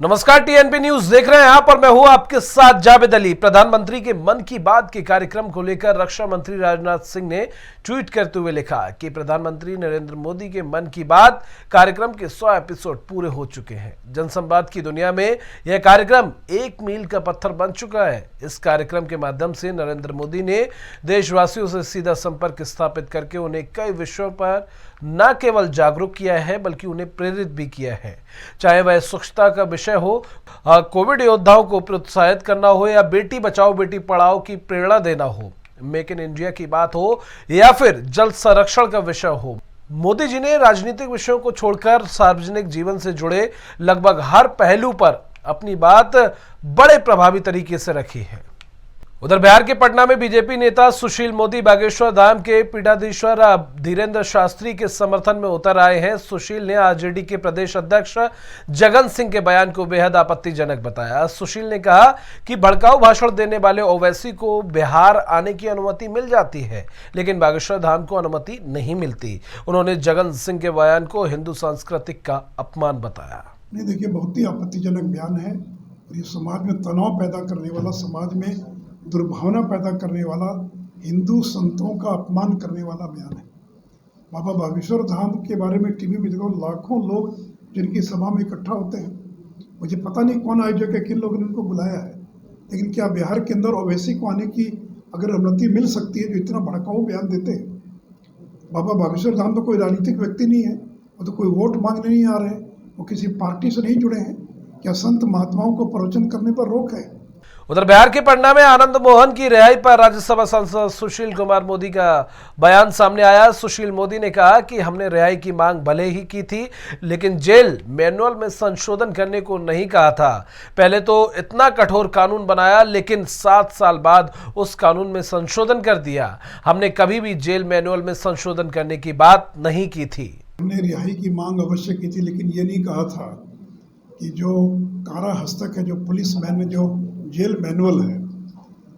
नमस्कार, TNP news देख रहे हैं आप और मैं हूं आपके साथ जावेद अली। प्रधानमंत्री के मन की बात के कार्यक्रम को लेकर रक्षा मंत्री राजनाथ सिंह ने ट्वीट करते हुए लिखा कि प्रधानमंत्री नरेंद्र मोदी के मन की बात कार्यक्रम के 100 एपिसोड पूरे हो चुके हैं। जनसंवाद की दुनिया में यह कार्यक्रम एक मील का पत्थर बन चुका है। इस कार्यक्रम के माध्यम से नरेंद्र मोदी ने देशवासियों से सीधा संपर्क स्थापित करके उन्हें कई विषयों पर न केवल जागरूक किया है बल्कि उन्हें प्रेरित भी किया है। चाहे वह स्वच्छता का विषय हो, कोविड योद्धाओं को प्रोत्साहित करना हो या बेटी बचाओ बेटी पढ़ाओ की प्रेरणा देना हो, मेक इन इंडिया की बात हो या फिर जल संरक्षण का विषय हो, मोदी जी ने राजनीतिक विषयों को छोड़कर सार्वजनिक जीवन से जुड़े लगभग हर पहलू पर अपनी बात बड़े प्रभावी तरीके से रखी है। उधर बिहार के पटना में बीजेपी नेता सुशील मोदी बागेश्वर धाम के पीठाधीश्वर धीरेन्द्र शास्त्री के समर्थन में उतर आए हैं। सुशील ने आरजेडी के प्रदेश अध्यक्ष जगन सिंह के बयान को बेहद आपत्तिजनक बताया। सुशील ने कहा कि भड़काऊ भाषण देने वाले ओवैसी को बिहार आने की अनुमति मिल जाती है, लेकिन बागेश्वर धाम को अनुमति नहीं मिलती। उन्होंने जगन सिंह के बयान को हिंदू सांस्कृतिक का अपमान बताया। नहीं, देखिए, बहुत ही आपत्तिजनक बयान है। ये समाज में तनाव पैदा करने वाला, समाज में दुर्भावना पैदा करने वाला, हिंदू संतों का अपमान करने वाला बयान है। बाबा बागेश्वर धाम के बारे में टीवी में देखो, लाखों लोग जिनकी सभा में इकट्ठा होते हैं। मुझे पता नहीं कौन आयोजक है, किन लोगों ने उनको बुलाया है, लेकिन क्या बिहार के अंदर ओवैसी को आने की अगर अनुमति मिल सकती है जो इतना भड़काऊ बयान देते हैं? बाबा बागेश्वर धाम तो कोई राजनीतिक व्यक्ति नहीं है, वो तो कोई वोट मांगने नहीं आ रहे हैं, वो किसी पार्टी से नहीं जुड़े हैं। क्या संत महात्माओं को प्रवचन करने पर रोक है? उधर बिहार के पटना में आनंद मोहन की रिहाई पर राज्यसभा सांसद सुशील कुमार मोदी का बयान सामने आया। सुशील मोदी ने कहा कि हमने रिहाई की मांग भले ही की थी, लेकिन जेल मैनुअल में संशोधन करने को नहीं कहा था। पहले तो इतना कठोर कानून बनाया, लेकिन 7 साल बाद उस कानून में संशोधन कर दिया। हमने कभी भी जेल मैनुअल में संशोधन करने की बात नहीं की थी। हमने रिहाई की मांग अवश्य की थी, लेकिन ये नहीं कहा था कि जो कारा हस्तक है, जो पुलिस मैन, जो जेल मैनुअल है,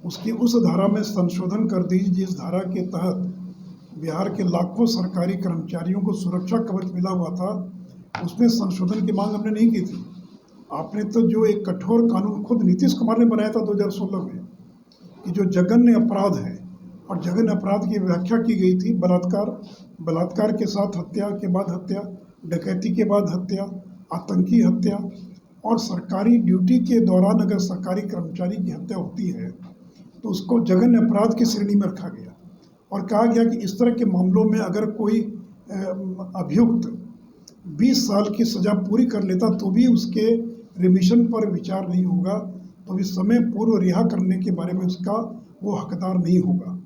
उसकी उस धारा में संशोधन कर दी जिस धारा के तहत बिहार के लाखों सरकारी कर्मचारियों को सुरक्षा कवच मिला हुआ था। उसमें संशोधन की मांग हमने नहीं की थी। आपने तो जो एक कठोर कानून खुद नीतीश कुमार ने बनाया था 2016 में, कि जो जघन्य अपराध है, और जघन्य अपराध की व्याख्या की गई थी बलात्कार के साथ हत्या के बाद हत्या, डकैती के बाद हत्या, आतंकी हत्या, और सरकारी ड्यूटी के दौरान अगर सरकारी कर्मचारी की हत्या होती है तो उसको जघन्य अपराध की श्रेणी में रखा गया और कहा गया कि इस तरह के मामलों में अगर कोई अभियुक्त 20 साल की सज़ा पूरी कर लेता तो भी उसके रिमिशन पर विचार नहीं होगा, तो इस समय पूर्व रिहा करने के बारे में उसका वो हकदार नहीं होगा।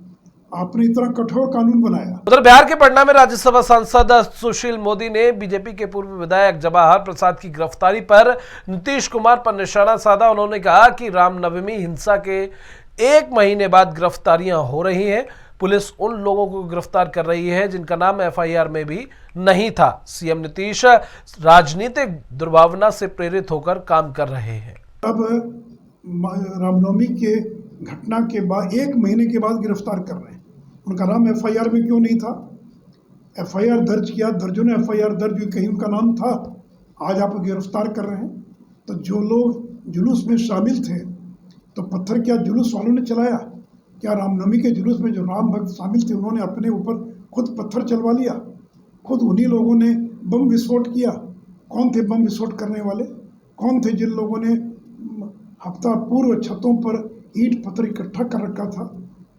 आपने इतना कठोर कानून बनाया। उधर बिहार के पटना में राज्यसभा सांसद सुशील मोदी ने बीजेपी के पूर्व विधायक जवाहर प्रसाद की गिरफ्तारी पर नीतीश कुमार पर निशाना साधा। उन्होंने कहा कि रामनवमी हिंसा के 1 महीने बाद गिरफ्तारियां हो रही हैं। पुलिस उन लोगों को गिरफ्तार कर रही है जिनका नाम एफआईआर में भी नहीं था। सीएम नीतीश राजनीतिक दुर्भावना से प्रेरित होकर काम कर रहे हैं। अब रामनवमी के घटना के बाद 1 महीने के बाद गिरफ्तार कर रहे हैं। उनका नाम एफआईआर में क्यों नहीं था? एफआईआर दर्ज किया, दर्जों ने एफआईआर दर्ज हुई, कहीं उनका नाम था? आज आप गिरफ्तार कर रहे हैं। तो जो लोग जुलूस में शामिल थे, तो पत्थर क्या जुलूस वालों ने चलाया? क्या रामनवमी के जुलूस में जो राम भक्त शामिल थे उन्होंने अपने ऊपर खुद पत्थर चलवा लिया? खुद उन्हीं लोगों ने बम विस्फोट किया। कौन थे बम विस्फोट करने वाले? कौन थे जिन लोगों ने हफ्ता पूर्व छतों पर ईंट पत्थर इकट्ठा कर रखा था?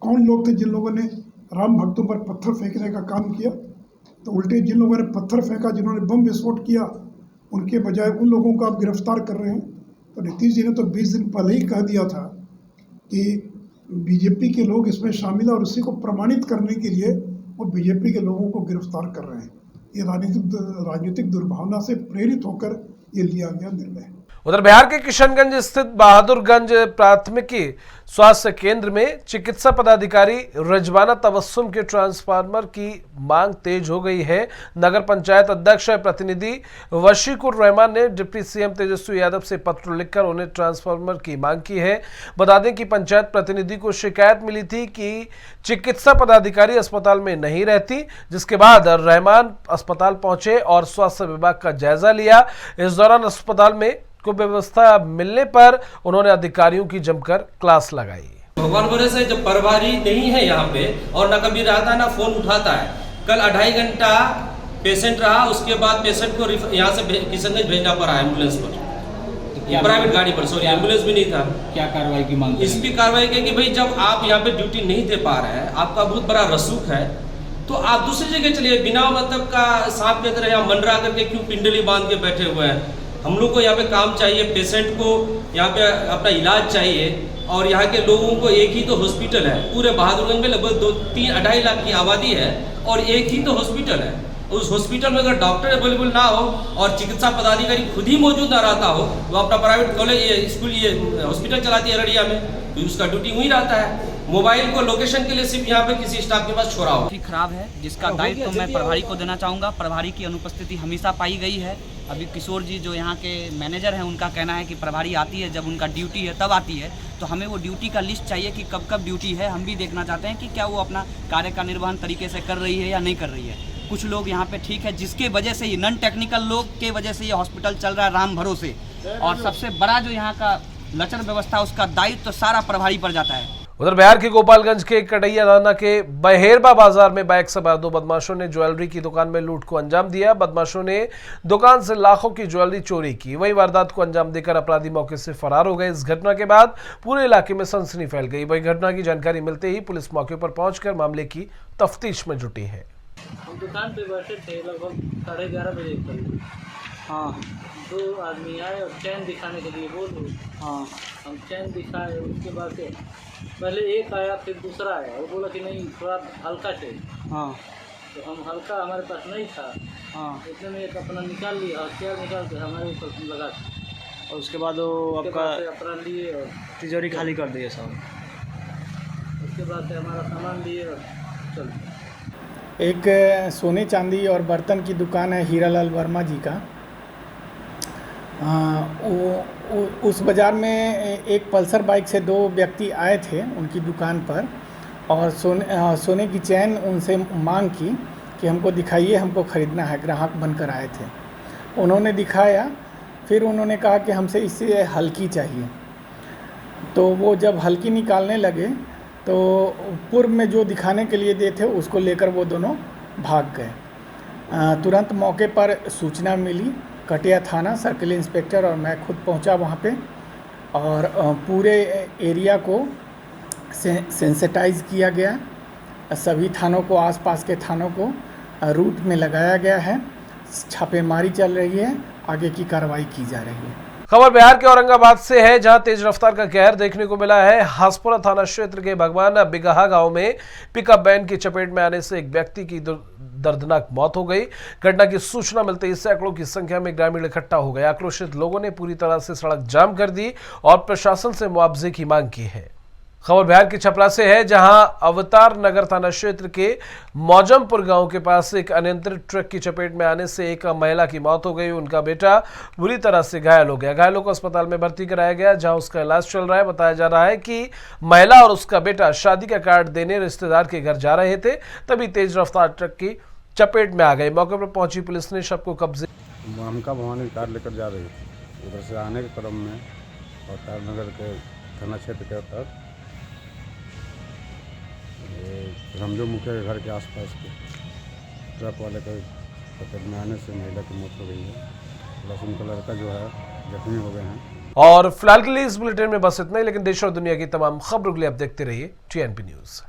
कौन लोग थे जिन लोगों ने राम भक्तों पर पत्थर फेंकने का काम किया? तो उल्टे जिन लोगों ने पत्थर फेंका, जिन्होंने बम विस्फोट किया, उनके बजाय उन लोगों को आप गिरफ्तार कर रहे हैं। तो नीतीश जी ने तो 20 दिन पहले ही कह दिया था कि बीजेपी के लोग इसमें शामिल है और उसी को प्रमाणित करने के लिए वो बीजेपी के लोगों को गिरफ्तार कर रहे हैं। ये राजनीतिक दुर्भावना से प्रेरित होकर ये लिया गया निर्णय है। उधर बिहार के किशनगंज स्थित बहादुरगंज प्राथमिकी स्वास्थ्य केंद्र में चिकित्सा पदाधिकारी रिजवाना तबस्सुम के ट्रांसफार्मर की मांग तेज हो गई है। नगर पंचायत अध्यक्ष प्रतिनिधि वशीकुर रहमान ने डिप्टी सीएम तेजस्वी यादव से पत्र लिखकर उन्हें ट्रांसफार्मर की मांग की है। बता दें कि पंचायत प्रतिनिधि को शिकायत मिली थी कि चिकित्सा पदाधिकारी अस्पताल में नहीं रहती, जिसके बाद रहमान अस्पताल पहुंचे और स्वास्थ्य विभाग का जायजा लिया। इस दौरान अस्पताल में को व्यवस्था मिलने पर उन्होंने अधिकारियों की जमकर क्लास लगाई। भगवान भरोसे जब प्रभारी नहीं है यहाँ पे और ना कभी रहता है ना फोन उठाता है। कल 2.5 घंटा पेशेंट रहा, उसके बाद पेशेंट को यहाँ से किशनगंज भेजना पड़ा एम्बुलेंस पर, प्राइवेट गाड़ी पर, सॉरी एम्बुलेंस भी नहीं था। क्या कार्रवाई की मांग? इस भी कार्रवाई की कि भाई जब आप यहाँ पे ड्यूटी नहीं दे पा रहे हैं, आपका बहुत बड़ा रसूख है, तो आप दूसरी जगह चलिए। बिना मतलब का सांप की तरह यहाँ मंडरा करके क्यों पिंडली बांध के बैठे हुए हैं? हम लोग को यहाँ पे काम चाहिए, पेशेंट को यहाँ पे अपना इलाज चाहिए। और यहाँ के लोगों को एक ही तो हॉस्पिटल है, पूरे बहादुरगंज में लगभग 2-3-2.5 लाख की आबादी है और एक ही तो हॉस्पिटल है। उस हॉस्पिटल में अगर डॉक्टर अवेलेबल ना हो और चिकित्सा पदाधिकारी खुद ही मौजूद ना रहता हो, वो अपना प्राइवेट कॉलेज स्कूल ये हॉस्पिटल चलाती है अररिया में, तो उसका ड्यूटी वहीं रहता है। मोबाइल को लोकेशन के लिए सिर्फ यहाँ पे किसी स्टाफ के पास छोड़ा हो। खराब है, जिसका दायित्व तो मैं प्रभारी को देना चाहूँगा। प्रभारी की अनुपस्थिति हमेशा पाई गई है। अभी किशोर जी जो यहाँ के मैनेजर हैं, उनका कहना है कि प्रभारी आती है जब उनका ड्यूटी है तब आती है, तो हमें वो ड्यूटी का लिस्ट चाहिए कि कब कब ड्यूटी है। हम भी देखना चाहते हैं कि क्या वो अपना कार्य का निर्वहन तरीके से कर रही है या नहीं कर रही है। कुछ लोग यहाँ पे ठीक है, जिसके वजह से ये नॉन टेक्निकल लोग के वजह से ये हॉस्पिटल चल रहा है राम भरोसे। और सबसे बड़ा जो यहाँ का लचर व्यवस्था, उसका दायित्व तो सारा प्रभारी पर जाता है। उधर बिहार के गोपालगंज के कटैया थाना के बहेरबा बाजार में बाइक सवार 2 बदमाशों ने ज्वेलरी की दुकान में लूट को अंजाम दिया। बदमाशों ने दुकान से लाखों की ज्वेलरी चोरी की। वही वारदात को अंजाम देकर अपराधी मौके से फरार हो गए। इस घटना के बाद पूरे इलाके में सनसनी फैल गई। वही घटना की जानकारी मिलते ही पुलिस मौके पर पहुंचकर मामले की तफ्तीश में जुटी है। हम दुकान पे बैठे थे लगभग 11:30 बजे करीब। हाँ, 2 आदमी आए और चैन दिखाने के लिए बोले। हाँ, हम चैन दिखाए, उसके बाद से पहले एक आया, फिर दूसरा आया। वो बोला कि नहीं थोड़ा हल्का चाहिए। हाँ, तो हम हल्का हमारे पास नहीं था। हाँ, इतने में एक अपना निकाल लिया, हथियार निकाल के हमारे ऊपर लगा। और उसके बाद वो आपका अपना लिए और तिजोरी खाली कर दिए सब। उसके बाद से हमारा सामान लिए और चल। एक सोने चांदी और बर्तन की दुकान है हीरालाल वर्मा जी का। उस बाज़ार में एक पल्सर बाइक से 2 व्यक्ति आए थे उनकी दुकान पर और सोने की चैन उनसे मांग की कि हमको दिखाइए, हमको ख़रीदना है। ग्राहक बनकर आए थे, उन्होंने दिखाया, फिर उन्होंने कहा कि हमसे इससे हल्की चाहिए। तो वो जब हल्की निकालने लगे तो पूर्व में जो दिखाने के लिए दिए थे उसको लेकर वो दोनों भाग गए। तुरंत मौके पर सूचना मिली, कटिया थाना सर्किल इंस्पेक्टर और मैं खुद पहुंचा वहां पे और पूरे एरिया को सेंसिटाइज किया गया। सभी थानों को, आसपास के थानों को रूट में लगाया गया है। छापेमारी चल रही है, आगे की कार्रवाई की जा रही है। खबर बिहार के औरंगाबाद से है, जहां तेज रफ्तार का कहर देखने को मिला है। हासपुरा थाना क्षेत्र के भगवान बिगहा गांव में पिकअप वैन की चपेट में आने से एक व्यक्ति की दर्दनाक मौत हो गई। घटना की सूचना मिलते ही सैकड़ों की संख्या में ग्रामीण इकट्ठा हो गए। आक्रोशित लोगों ने पूरी तरह से सड़क जाम कर दी और प्रशासन से मुआवजे की मांग की है। खबर बिहार के छपरा से है, जहां अवतार नगर थाना क्षेत्र के मौजमपुर गांव के पास एक अनियंत्रित ट्रक की चपेट में आने से एक महिला की मौत हो गई। उनका बेटा बुरी तरह से घायल हो गया। घायलों को अस्पताल में भर्ती कराया गया, जहां उसका इलाज चल रहा है। बताया जा रहा है कि महिला और उसका बेटा शादी का कार्ड देने रिश्तेदार के घर जा रहे थे, तभी तेज रफ्तार ट्रक की चपेट में आ गए। मौके पर पहुंची पुलिस ने शव को कब्जे। हमका भवानी कार लेकर जा रही थी, उधर से आने के क्रम में अवतार नगर के थाना क्षेत्र के तहत रमजो मुखिया के घर के आसपास के ट्रक वाले के चपेट में आने से महिला की मौत हो गई है। प्लस उनका लड़का जो है जख्मी हो गए हैं। और फिलहाल के लिए इस बुलेटिन में बस इतना ही, लेकिन देश और दुनिया की तमाम खबरों के लिए आप देखते रहिए TNP न्यूज़।